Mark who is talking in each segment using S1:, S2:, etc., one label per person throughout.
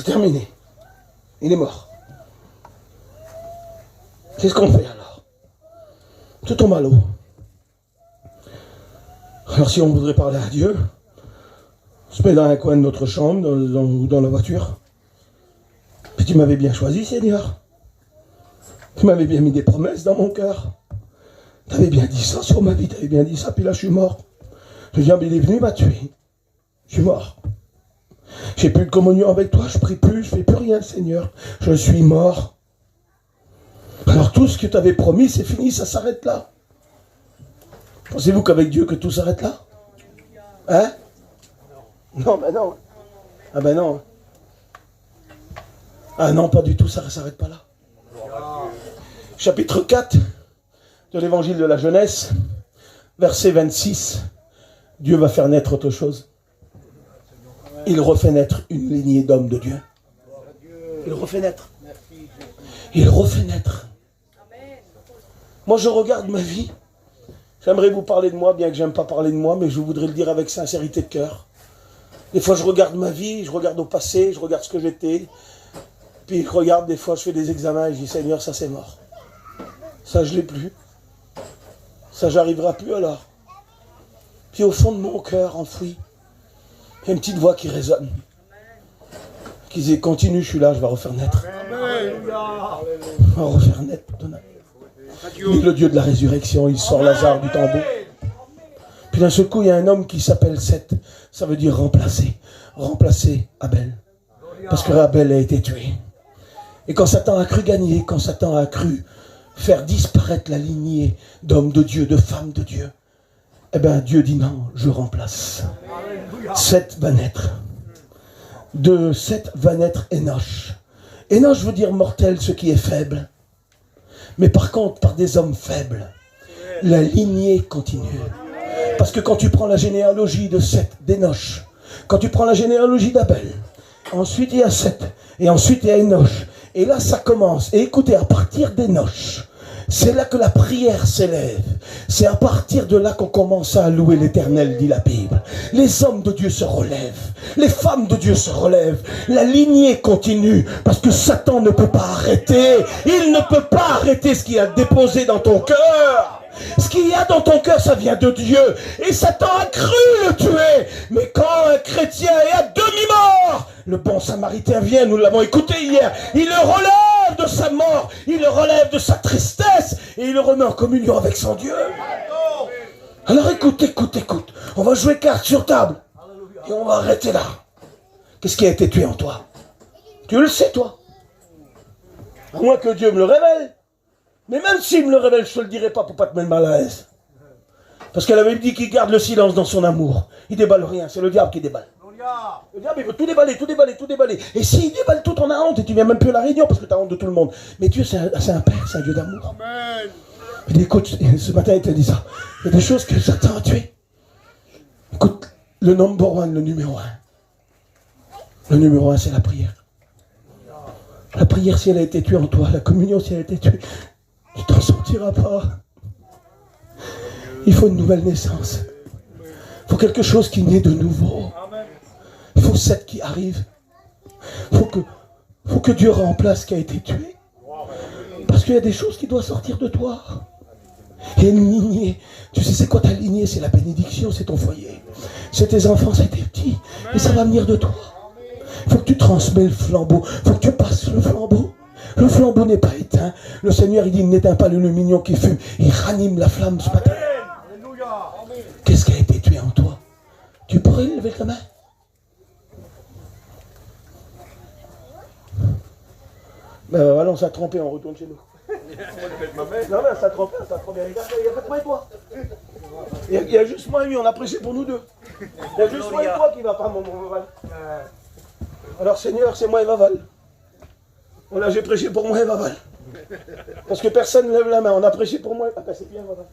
S1: terminé. Il est mort. Qu'est-ce qu'on fait alors? Tout tombe à l'eau. Alors si on voudrait parler à Dieu, on se met dans un coin de notre chambre, dans la voiture. Puis tu m'avais bien choisi, Seigneur. Tu m'avais bien mis des promesses dans mon cœur. Tu avais bien dit ça sur ma vie, tu avais bien dit ça, puis là je suis mort. Le diable il est venu, il m'a tué. Je suis mort. J'ai plus de communion avec toi, je prie plus, je fais plus rien, Seigneur. Je suis mort. Alors tout ce que tu avais promis, c'est fini, ça s'arrête là. Pensez-vous qu'avec Dieu que tout s'arrête là? Hein? Non, ben non. Ah ben non. Ah non, pas du tout, ça ne s'arrête pas là. Chapitre 4 de l'évangile de la jeunesse, verset 26. Dieu va faire naître autre chose. Il refait naître une lignée d'hommes de Dieu. Il refait naître. Il refait naître. Moi, je regarde ma vie. J'aimerais vous parler de moi, bien que j'aime pas parler de moi, mais je voudrais le dire avec sincérité de cœur. Des fois, je regarde ma vie, je regarde au passé, je regarde ce que j'étais. Puis je regarde, des fois, je fais des examens et je dis, Seigneur, ça c'est mort. Ça, je l'ai plus. Ça, j'arriverai plus alors. Puis au fond de mon cœur, enfoui, il y a une petite voix qui résonne. Qui dit, continue, je suis là, je vais refaire naître. On va refaire naître. Il est le Dieu de la résurrection, il sort Lazare du tombeau. Puis d'un seul coup, il y a un homme qui s'appelle Seth. Ça veut dire remplacer. Remplacer Abel. Parce que Abel a été tué. Et quand Satan a cru gagner, quand Satan a cru faire disparaître la lignée d'hommes de Dieu, de femmes de Dieu, eh bien Dieu dit non, je remplace. Seth va naître. De Seth va naître Enoch. Enoch veut dire mortel, ce qui est faible. Mais par contre, par des hommes faibles, la lignée continue. Parce que quand tu prends la généalogie de Seth, d'Enoch, quand tu prends la généalogie d'Abel, ensuite il y a Seth, et ensuite il y a Enoch, et là ça commence. Et écoutez, à partir d'Enoch, c'est là que la prière s'élève. C'est à partir de là qu'on commence à louer l'Éternel, dit la Bible. Les hommes de Dieu se relèvent. Les femmes de Dieu se relèvent. La lignée continue. Parce que Satan ne peut pas arrêter. Il ne peut pas arrêter ce qu'il a déposé dans ton cœur. Ce qu'il y a dans ton cœur, ça vient de Dieu. Et Satan a cru le tuer. Mais quand un chrétien est à demi-mort, le bon samaritain vient, nous l'avons écouté hier, il le relève de sa mort, il le relève de sa tristesse, et il le remet en communion avec son Dieu. Alors écoute. On va jouer carte sur table. Et on va arrêter là. Qu'est-ce qui a été tué en toi? Tu le sais, toi. À moins que Dieu me le révèle. Mais même s'il me le révèle, je ne te le dirai pas pour ne pas te mettre mal à l'aise. Parce qu'elle avait dit qu'il garde le silence dans son amour. Il déballe rien, c'est le diable qui déballe. Le diable, il veut tout déballer. Et s'il déballe tout, on a honte. Et tu viens même plus à la réunion parce que tu as honte de tout le monde. Mais Dieu, c'est un père, c'est un Dieu d'amour. Amen. Il dit, écoute, ce matin, il te dit ça. Il y a des choses que Satan a tuées. Écoute, le number one, le numéro un. Le numéro un, c'est la prière. La prière, si elle a été tuée en toi, la communion, si elle a été tuée, tu t'en sortiras pas. Il faut une nouvelle naissance. Il faut quelque chose qui naît de nouveau. Il faut Seth qui arrive. Il faut que Dieu remplace ce qui a été tué. Parce qu'il y a des choses qui doivent sortir de toi. Il y a une lignée. Tu sais, c'est quoi ta lignée? C'est la bénédiction, c'est ton foyer. C'est tes enfants, c'est tes petits. Et ça va venir de toi. Il faut que tu transmets le flambeau. Il faut que tu passes le flambeau. Le flambeau n'est pas éteint. Le Seigneur, il dit, il n'éteint pas le lumignon qui fume. Il ranime la flamme ce matin. Qu'est-ce qui a été tué en toi? Tu pourrais lever ta main? Ben allons, on s'est trompé, on retourne chez nous. Non, mais ça trompe, ça trompe. Il n'y a pas de moi et toi. Il y a juste moi et lui, on a prêché pour nous deux. Il y a juste moi et toi qui va pas, mon Vaval. Alors Seigneur, c'est moi et Vaval. Voilà, j'ai prêché pour moi et Vaval. Parce que personne ne lève la main, on a prêché pour moi. Ah ben c'est bien, Vaval.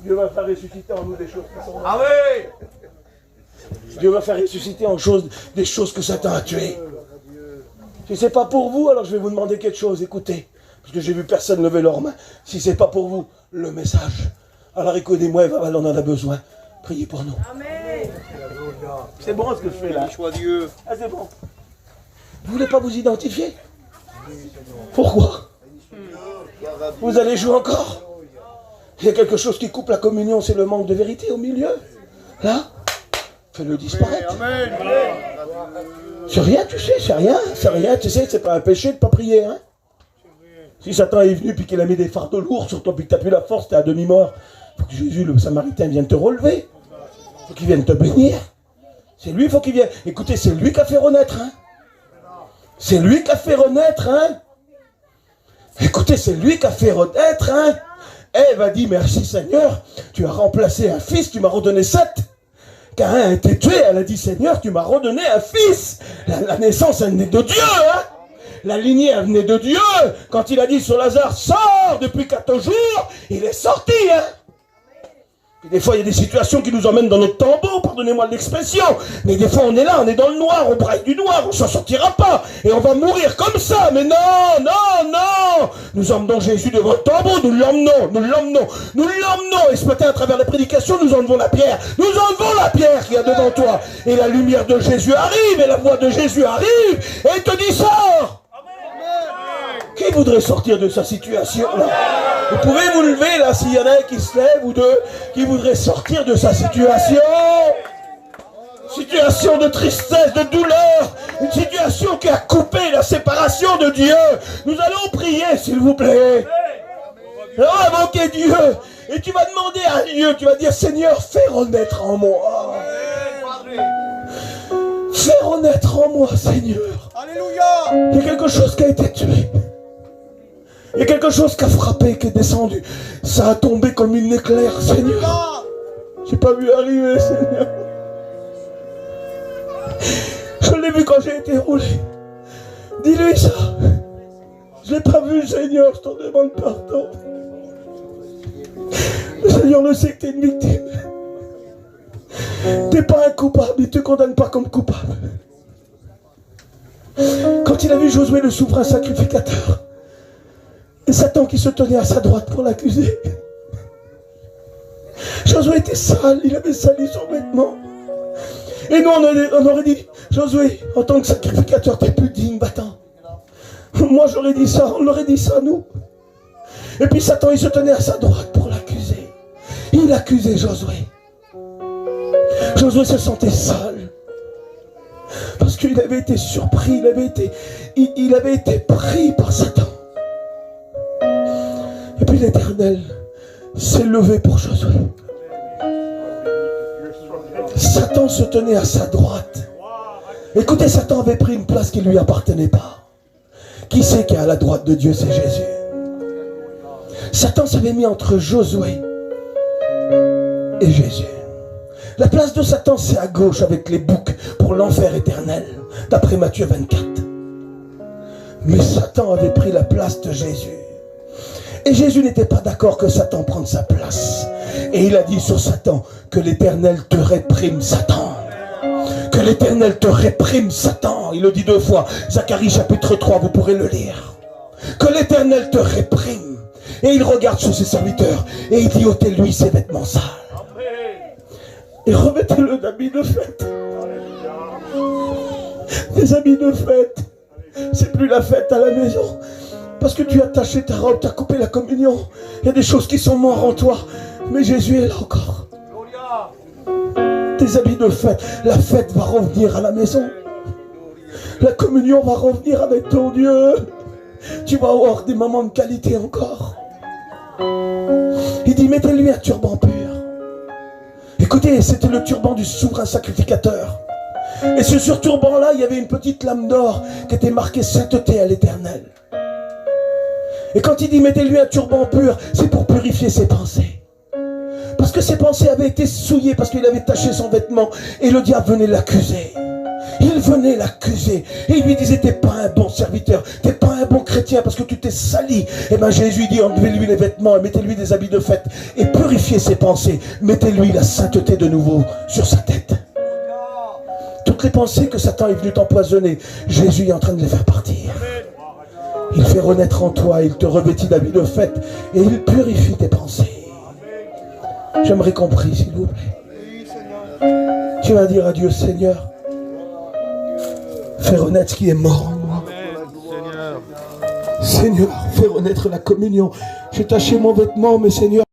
S1: Dieu va faire ressusciter en nous des choses qui sont... Ah oui! Dieu va faire ressusciter en des choses que Satan a tuées. Si ce n'est pas pour vous, alors je vais vous demander quelque chose, écoutez. Parce que j'ai vu personne lever leurs mains. Si ce n'est pas pour vous, le message. Alors écoutez-moi, on en a besoin. Priez pour nous. Amen. C'est bon ce que je fais là. Ah, c'est bon. Vous voulez pas vous identifier? Pourquoi? Vous allez jouer encore? Il y a quelque chose qui coupe la communion, c'est le manque de vérité au milieu. Là, fais-le disparaître. C'est rien, tu sais, c'est rien, tu sais, c'est pas un péché de ne pas prier. Hein? Si Satan est venu puis qu'il a mis des fardeaux lourds sur toi puis que tu n'as plus la force, tu es à demi-mort, il faut que Jésus, le Samaritain, vienne te relever. Il faut qu'il vienne te bénir. C'est lui, il faut qu'il vienne. Écoutez, c'est lui qui a fait renaître. Hein? C'est lui qui a fait renaître. Hein? Écoutez, c'est lui qui a fait renaître. Hein? Ève a dit, merci Seigneur, tu as remplacé un fils, tu m'as redonné 7. Car un a été tué, elle a dit, Seigneur, tu m'as redonné un fils. La naissance, elle naît de Dieu. Hein? La lignée, elle venait de Dieu. Quand il a dit sur Lazare, sors depuis 14 jours, il est sorti. Hein? Et des fois, il y a des situations qui nous emmènent dans notre tombeau, pardonnez-moi de l'expression. Mais des fois, on est là, on est dans le noir, on braille du noir, on ne s'en sortira pas. Et on va mourir comme ça. Mais non, non, non. Nous emmenons Jésus devant le tombeau, nous l'emmenons, nous l'emmenons, nous l'emmenons. Et ce matin, à travers la prédication, nous enlevons la pierre. Nous enlevons la pierre qu'il y a devant toi. Et la lumière de Jésus arrive, et la voix de Jésus arrive, et il te dit, sors. Qui voudrait sortir de sa situation là? Vous pouvez vous lever là s'il y en a un qui se lève ou deux qui voudraient sortir de sa situation. Situation de tristesse, de douleur, une situation qui a coupé la séparation de Dieu. Nous allons prier s'il vous plaît. Alors invoquer Dieu et tu vas demander à Dieu, tu vas dire Seigneur, fais renaître en moi. Fais renaître en moi, Seigneur. Alléluia. Il y a quelque chose qui a été tué. Il y a quelque chose qui a frappé, qui est descendu. Ça a tombé comme une éclair, Seigneur. J'ai pas vu arriver, Seigneur. Je l'ai vu quand j'ai été roulé. Dis-lui ça. Je l'ai pas vu, Seigneur. Je t'en demande pardon. Le Seigneur le sait que tu es une victime. Tu n'es pas un coupable. Il ne te condamne pas comme coupable. Quand il a vu Josué, le souverain sacrificateur, et Satan qui se tenait à sa droite pour l'accuser. Josué était sale, il avait sali son vêtement. Et nous, on aurait dit, Josué, en tant que sacrificateur, t'es plus digne, va-t'en. Moi, j'aurais dit ça, on aurait dit ça, nous. Et puis Satan, il se tenait à sa droite pour l'accuser. Il accusait Josué. Josué se sentait sale. Parce qu'il avait été surpris, il avait été pris par Satan. Et puis l'Éternel s'est levé pour Josué. Satan se tenait à sa droite. Écoutez, Satan avait pris une place qui ne lui appartenait pas. Qui c'est qui est à la droite de Dieu? C'est Jésus. Satan s'avait mis entre Josué et Jésus. La place de Satan, c'est à gauche avec les boucs pour l'enfer éternel, d'après Matthieu 24. Mais Satan avait pris la place de Jésus. Et Jésus n'était pas d'accord que Satan prenne sa place. Et il a dit sur Satan que l'Éternel te réprime, Satan. Que l'Éternel te réprime, Satan. Il le dit 2 fois. Zacharie chapitre 3, vous pourrez le lire. Que l'Éternel te réprime. Et il regarde sur ses serviteurs et il dit ôtez-lui ses vêtements sales. Et remettez-le d'habits de fête. Des habits de fête. C'est plus la fête à la maison. Parce que tu as taché ta robe, tu as coupé la communion. Il y a des choses qui sont mortes en toi. Mais Jésus est là encore. Tes habits de fête. La fête va revenir à la maison. La communion va revenir avec ton Dieu. Tu vas avoir des moments de qualité encore. Il dit, mettez-lui un turban pur. Écoutez, c'était le turban du souverain sacrificateur. Et sur ce turban-là, il y avait une petite lame d'or qui était marquée sainteté à l'Éternel. Et quand il dit mettez-lui un turban pur, c'est pour purifier ses pensées. Parce que ses pensées avaient été souillées, parce qu'il avait taché son vêtement. Et le diable venait l'accuser. Il venait l'accuser. Et il lui disait, t'es pas un bon serviteur, t'es pas un bon chrétien parce que tu t'es sali. Et bien Jésus dit, enlevez-lui les vêtements et mettez-lui des habits de fête. Et purifiez ses pensées. Mettez-lui la sainteté de nouveau sur sa tête. Toutes les pensées que Satan est venu t'empoisonner, Jésus est en train de les faire partir. Il fait renaître en toi, il te revêtit d'habits de fête et il purifie tes pensées. J'aimerais qu'on prie, s'il vous plaît. Tu vas dire à Dieu, Seigneur, Fais renaître ce qui est mort en moi. Seigneur, fais renaître la communion. J'ai taché mon vêtement, mais Seigneur,